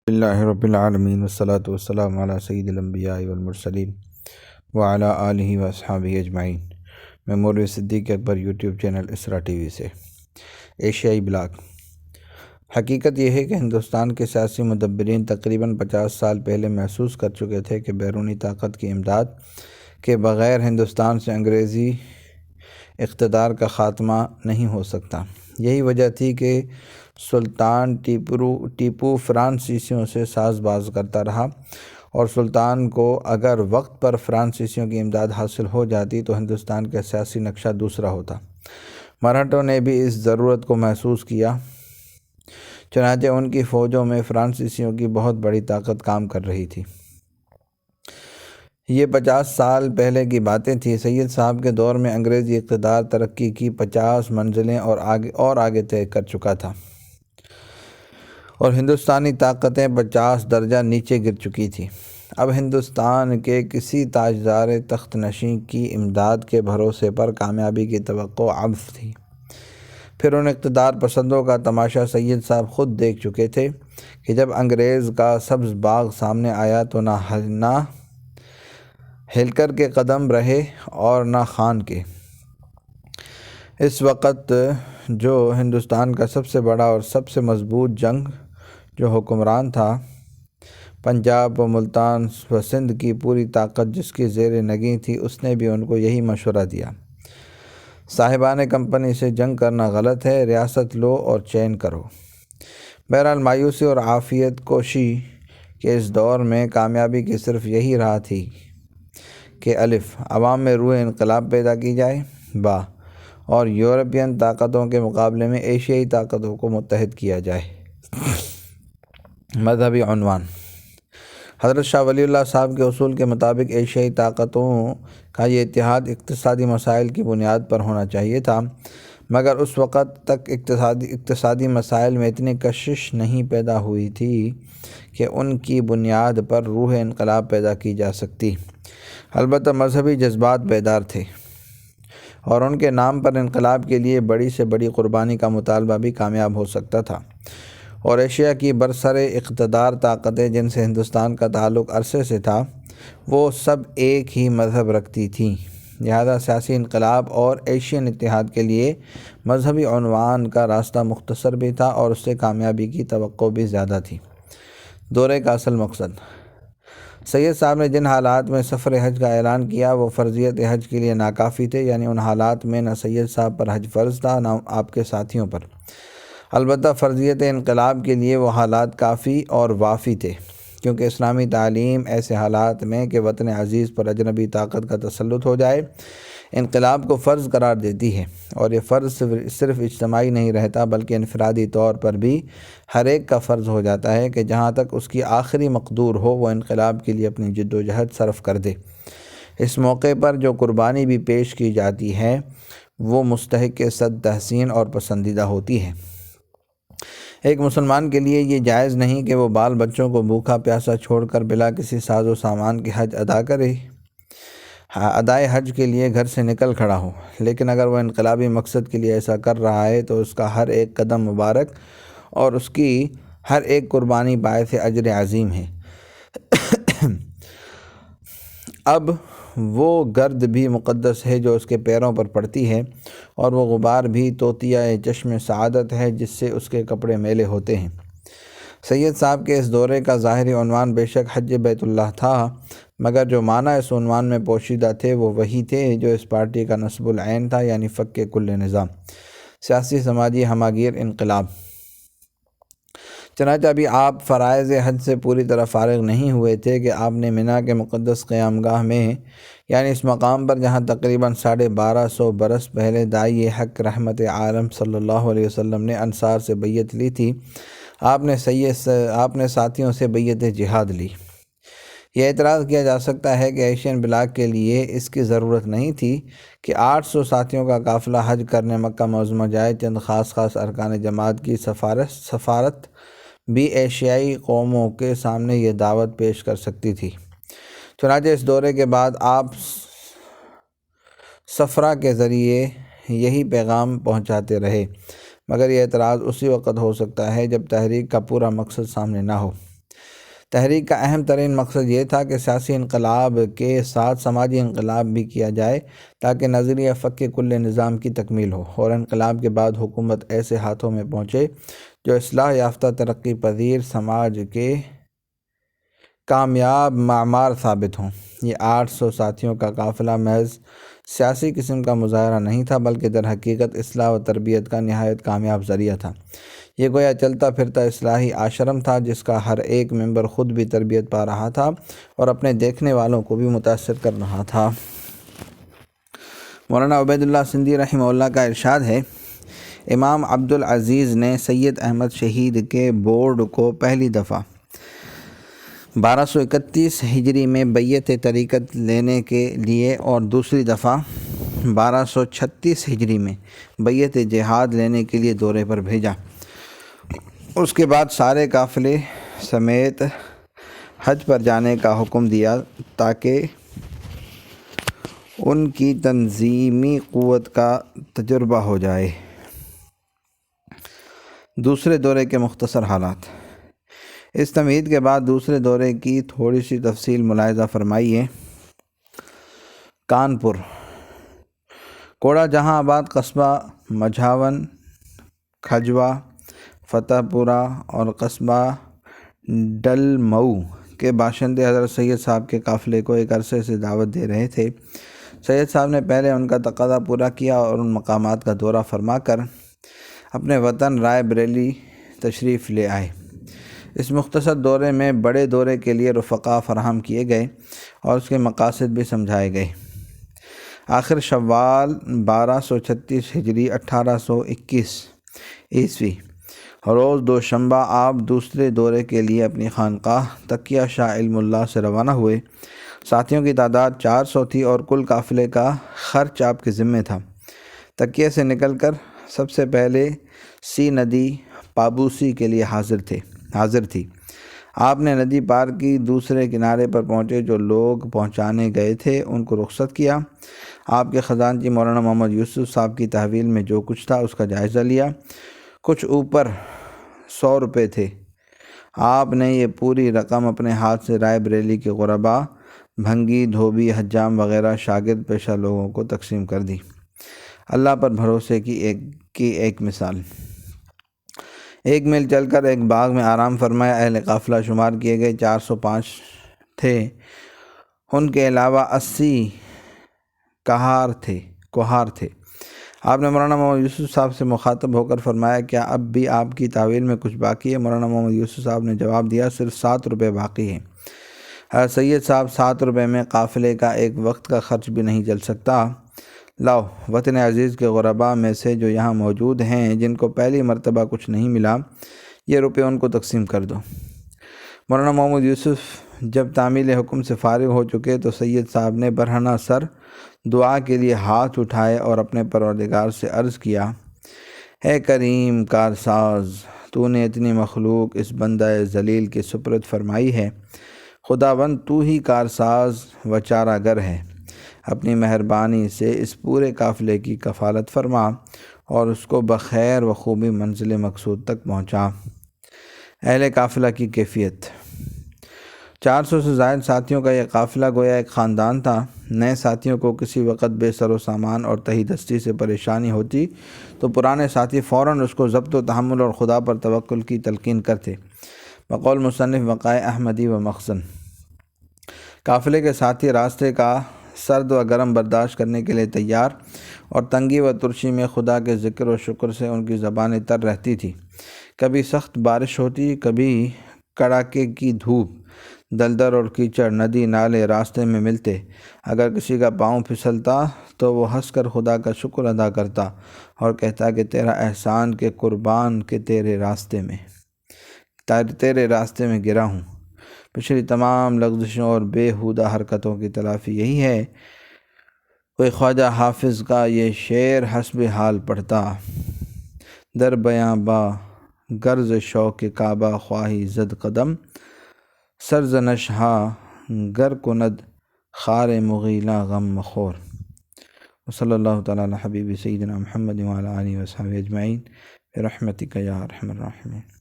اللہ رب العالمین والصلاة والسلام علی سید الانبیاء والمرسلین وعلی آلہ واصحابہ اجمعین۔ میں مولوی صدیق اکبر یوٹیوب چینل اسرا ٹی وی سے۔ ایشیائی بلاک۔ حقیقت یہ ہے کہ ہندوستان کے سیاسی مدبرین تقریباً 50 سال پہلے محسوس کر چکے تھے کہ بیرونی طاقت کی امداد کے بغیر ہندوستان سے انگریزی اقتدار کا خاتمہ نہیں ہو سکتا۔ یہی وجہ تھی کہ سلطان ٹیپو فرانسیسیوں سے ساز باز کرتا رہا، اور سلطان کو اگر وقت پر فرانسیسیوں کی امداد حاصل ہو جاتی تو ہندوستان کا سیاسی نقشہ دوسرا ہوتا۔ مراٹھوں نے بھی اس ضرورت کو محسوس کیا، چنانچہ ان کی فوجوں میں فرانسیسیوں کی بہت بڑی طاقت کام کر رہی تھی۔ یہ 50 سال پہلے کی باتیں تھیں۔ سید صاحب کے دور میں انگریزی اقتدار ترقی کی 50 منزلیں اور آگے طے کر چکا تھا، اور ہندوستانی طاقتیں 50 درجہ نیچے گر چکی تھیں۔ اب ہندوستان کے کسی تاجدار تخت نشین کی امداد کے بھروسے پر کامیابی کی توقع عبث تھی۔ پھر ان اقتدار پسندوں کا تماشا سید صاحب خود دیکھ چکے تھے کہ جب انگریز کا سبز باغ سامنے آیا تو نہ ہلکر کے قدم رہے اور نہ خان کے۔ اس وقت جو ہندوستان کا سب سے بڑا اور سب سے مضبوط جنگ جو حکمران تھا، پنجاب و ملتان و سندھ کی پوری طاقت جس کی زیر نگیں تھی، اس نے بھی ان کو یہی مشورہ دیا: صاحبان کمپنی سے جنگ کرنا غلط ہے، ریاست لو اور چین کرو۔ بہرحال مایوسی اور عافیت کوشی کے اس دور میں کامیابی کی صرف یہی راہ تھی کہ الف عوام میں روح انقلاب پیدا کی جائے، با اور یورپین طاقتوں کے مقابلے میں ایشیائی طاقتوں کو متحد کیا جائے۔ مذہبی عنوان: حضرت شاہ ولی اللہ صاحب کے اصول کے مطابق ایشیائی طاقتوں کا یہ اتحاد اقتصادی مسائل کی بنیاد پر ہونا چاہیے تھا، مگر اس وقت تک اقتصادی مسائل میں اتنی کشش نہیں پیدا ہوئی تھی کہ ان کی بنیاد پر روح انقلاب پیدا کی جا سکتی۔ البتہ مذہبی جذبات بیدار تھے، اور ان کے نام پر انقلاب کے لیے بڑی سے بڑی قربانی کا مطالبہ بھی کامیاب ہو سکتا تھا، اور ایشیا کی برسر اقتدار طاقتیں جن سے ہندوستان کا تعلق عرصے سے تھا، وہ سب ایک ہی مذہب رکھتی تھیں۔ لہذا سیاسی انقلاب اور ایشین اتحاد کے لیے مذہبی عنوان کا راستہ مختصر بھی تھا، اور اس سے کامیابی کی توقع بھی زیادہ تھی۔ دورے کا اصل مقصد: سید صاحب نے جن حالات میں سفر حج کا اعلان کیا وہ فرضیت حج کے لیے ناکافی تھے، یعنی ان حالات میں نہ سید صاحب پر حج فرض تھا نہ آپ کے ساتھیوں پر۔ البتہ فرضیت انقلاب کے لیے وہ حالات کافی اور وافی تھے، کیونکہ اسلامی تعلیم ایسے حالات میں کہ وطن عزیز پر اجنبی طاقت کا تسلط ہو جائے، انقلاب کو فرض قرار دیتی ہے، اور یہ فرض صرف اجتماعی نہیں رہتا بلکہ انفرادی طور پر بھی ہر ایک کا فرض ہو جاتا ہے کہ جہاں تک اس کی آخری مقدور ہو وہ انقلاب کے لیے اپنی جد و جہد صرف کر دے۔ اس موقع پر جو قربانی بھی پیش کی جاتی ہے وہ مستحق صد تحسین اور پسندیدہ ہوتی ہے۔ ایک مسلمان کے لیے یہ جائز نہیں کہ وہ بال بچوں کو بھوکا پیاسا چھوڑ کر بلا کسی ساز و سامان کے حج ادا کرے، ادائے حج کے لیے گھر سے نکل کھڑا ہو، لیکن اگر وہ انقلابی مقصد کے لیے ایسا کر رہا ہے تو اس کا ہر ایک قدم مبارک اور اس کی ہر ایک قربانی باعث اجر عظیم ہے۔ اب وہ گرد بھی مقدس ہے جو اس کے پیروں پر پڑتی ہے، اور وہ غبار بھی توتیہ چشم سعادت ہے جس سے اس کے کپڑے میلے ہوتے ہیں۔ سید صاحب کے اس دورے کا ظاہری عنوان بے شک حج بیت اللہ تھا، مگر جو معنی اس عنوان میں پوشیدہ تھے وہ وہی تھے جو اس پارٹی کا نصب العین تھا، یعنی فک کل نظام، سیاسی سماجی ہمہ گیر انقلاب۔ چنانچہ ابھی آپ فرائض حج سے پوری طرح فارغ نہیں ہوئے تھے کہ آپ نے مینا کے مقدس قیام گاہ میں، یعنی اس مقام پر جہاں تقریباً 1250 برس پہلے داعی حق رحمت عالم صلی اللہ علیہ وسلم نے انصار سے بیعت لی تھی، آپ نے ساتھیوں سے بیعت جہاد لی۔ یہ اعتراض کیا جا سکتا ہے کہ ایشین بلاک کے لیے اس کی ضرورت نہیں تھی کہ 800 ساتھیوں کا قافلہ حج کرنے مکہ معظمہ جائے۔ چند خاص ارکان جماعت کی سفارت بھی ایشیائی قوموں کے سامنے یہ دعوت پیش کر سکتی تھی۔ چنانچہ اس دورے کے بعد آپ سفرہ کے ذریعے یہی پیغام پہنچاتے رہے، مگر یہ اعتراض اسی وقت ہو سکتا ہے جب تحریک کا پورا مقصد سامنے نہ ہو۔ تحریک کا اہم ترین مقصد یہ تھا کہ سیاسی انقلاب کے ساتھ سماجی انقلاب بھی کیا جائے تاکہ نظریہ فک کل نظام کی تکمیل ہو اور انقلاب کے بعد حکومت ایسے ہاتھوں میں پہنچے جو اصلاح یافتہ ترقی پذیر سماج کے کامیاب معمار ثابت ہوں۔ یہ 800 ساتھیوں کا قافلہ محض سیاسی قسم کا مظاہرہ نہیں تھا بلکہ در حقیقت اصلاح و تربیت کا نہایت کامیاب ذریعہ تھا۔ یہ گویا چلتا پھرتا اصلاحی آشرم تھا جس کا ہر ایک ممبر خود بھی تربیت پا رہا تھا اور اپنے دیکھنے والوں کو بھی متاثر کر رہا تھا۔ مولانا عبید اللہ سندھی رحمہ اللہ کا ارشاد ہے، امام عبدالعزیز نے سید احمد شہید کے بورڈ کو پہلی دفعہ 1231 ہجری میں بیعت طریقت لینے کے لیے اور دوسری دفعہ 1236 ہجری میں بیعت جہاد لینے کے لیے دورے پر بھیجا۔ اس کے بعد سارے قافلے سمیت حج پر جانے کا حکم دیا تاکہ ان کی تنظیمی قوت کا تجربہ ہو جائے۔ دوسرے دورے کے مختصر حالات۔ اس تمہید کے بعد دوسرے دورے کی تھوڑی سی تفصیل ملاحظہ فرمائیے۔ کانپور، کوڑا جہاں آباد، قصبہ مجھاون، کھجوا، فتح پورہ اور قصبہ ڈلمئو کے باشندے حضرت سید صاحب کے قافلے کو ایک عرصے سے دعوت دے رہے تھے۔ سید صاحب نے پہلے ان کا تقاضا پورا کیا اور ان مقامات کا دورہ فرما کر اپنے وطن رائے بریلی تشریف لے آئے۔ اس مختصر دورے میں بڑے دورے کے لیے رفقا فراہم کیے گئے اور اس کے مقاصد بھی سمجھائے گئے۔ آخر شوال 1236 ہجری 1821 عیسوی روز دوشنبہ آپ دوسرے دورے کے لیے اپنی خانقاہ تقیہ شاہ علم اللہ سے روانہ ہوئے۔ ساتھیوں کی تعداد 400 تھی اور کل قافلے کا خرچ آپ کے ذمے تھا۔ تقیہ سے نکل کر سب سے پہلے سی ندی پابوسی کے لیے حاضر تھی۔ آپ نے ندی پار کی، دوسرے کنارے پر پہنچے، جو لوگ پہنچانے گئے تھے ان کو رخصت کیا۔ آپ کے خزانچی مولانا محمد یوسف صاحب کی تحویل میں جو کچھ تھا اس کا جائزہ لیا۔ کچھ اوپر 100 روپے تھے۔ آپ نے یہ پوری رقم اپنے ہاتھ سے رائے بریلی کے غرباء، بھنگی، دھوبی، حجام وغیرہ شاگرد پیشہ لوگوں کو تقسیم کر دی۔ اللہ پر بھروسے کی ایک مثال۔ ایک میل چل کر ایک باغ میں آرام فرمایا۔ اہل قافلہ شمار کیے گئے 405 تھے۔ ان کے علاوہ 80 کہار تھے۔ آپ نے مولانا محمد یوسف صاحب سے مخاطب ہو کر فرمایا، کیا اب بھی آپ کی تحویل میں کچھ باقی ہے؟ مولانا محمد یوسف صاحب نے جواب دیا، صرف 7 روپے باقی ہیں۔ حضرت سید صاحب 7 روپے میں قافلے کا ایک وقت کا خرچ بھی نہیں چل سکتا۔ لاؤ، وطن عزیز کے غرباء میں سے جو یہاں موجود ہیں جن کو پہلی مرتبہ کچھ نہیں ملا، یہ روپے ان کو تقسیم کر دو۔ مولانا محمد یوسف جب تعمیل حکم سے فارغ ہو چکے تو سید صاحب نے برہنہ سر دعا کے لیے ہاتھ اٹھائے اور اپنے پروردگار سے عرض کیا، اے کریم کارساز، تو نے اتنی مخلوق اس بندہ ذلیل کے سپرد فرمائی ہے۔ خداوند تو ہی کارساز و چارہ گر ہے، اپنی مہربانی سے اس پورے قافلے کی کفالت فرما اور اس کو بخیر و خوبی منزل مقصود تک پہنچا۔ اہل قافلہ کی کیفیت۔ 400 سے زائد ساتھیوں کا یہ قافلہ گویا ایک خاندان تھا۔ نئے ساتھیوں کو کسی وقت بے سر و سامان اور تہی دستی سے پریشانی ہوتی تو پرانے ساتھی فوراً اس کو ضبط و تحمل اور خدا پر توکل کی تلقین کرتے۔ بقول مصنف وقائع احمدی و مخزن، قافلے کے ساتھی راستے کا سرد و گرم برداشت کرنے کے لیے تیار اور تنگی و ترشی میں خدا کے ذکر و شکر سے ان کی زبانیں تر رہتی تھی۔ کبھی سخت بارش ہوتی، کبھی کڑاکے کی دھوپ، دلدل اور کیچڑ، ندی نالے راستے میں ملتے۔ اگر کسی کا پاؤں پھسلتا تو وہ ہنس کر خدا کا شکر ادا کرتا اور کہتا کہ تیرا احسان کے قربان کہ تیرے راستے میں گرا ہوں۔ پچھلی تمام لغزشوں اور بے ہودہ حرکتوں کی تلافی یہی ہے۔ کوئی خواجہ حافظ کا یہ شعر حسب حال پڑھتا، در بیاں با غرض شوق کعبہ خواہی زد قدم، سرزنش ہا گر کند خار مغیلہ غم مخور۔ وصلی اللہ تعالی علی حبیب سیدنا محمد وعلی آلہ وصحبہ اجمعین برحمتک یا ارحم الراحمین۔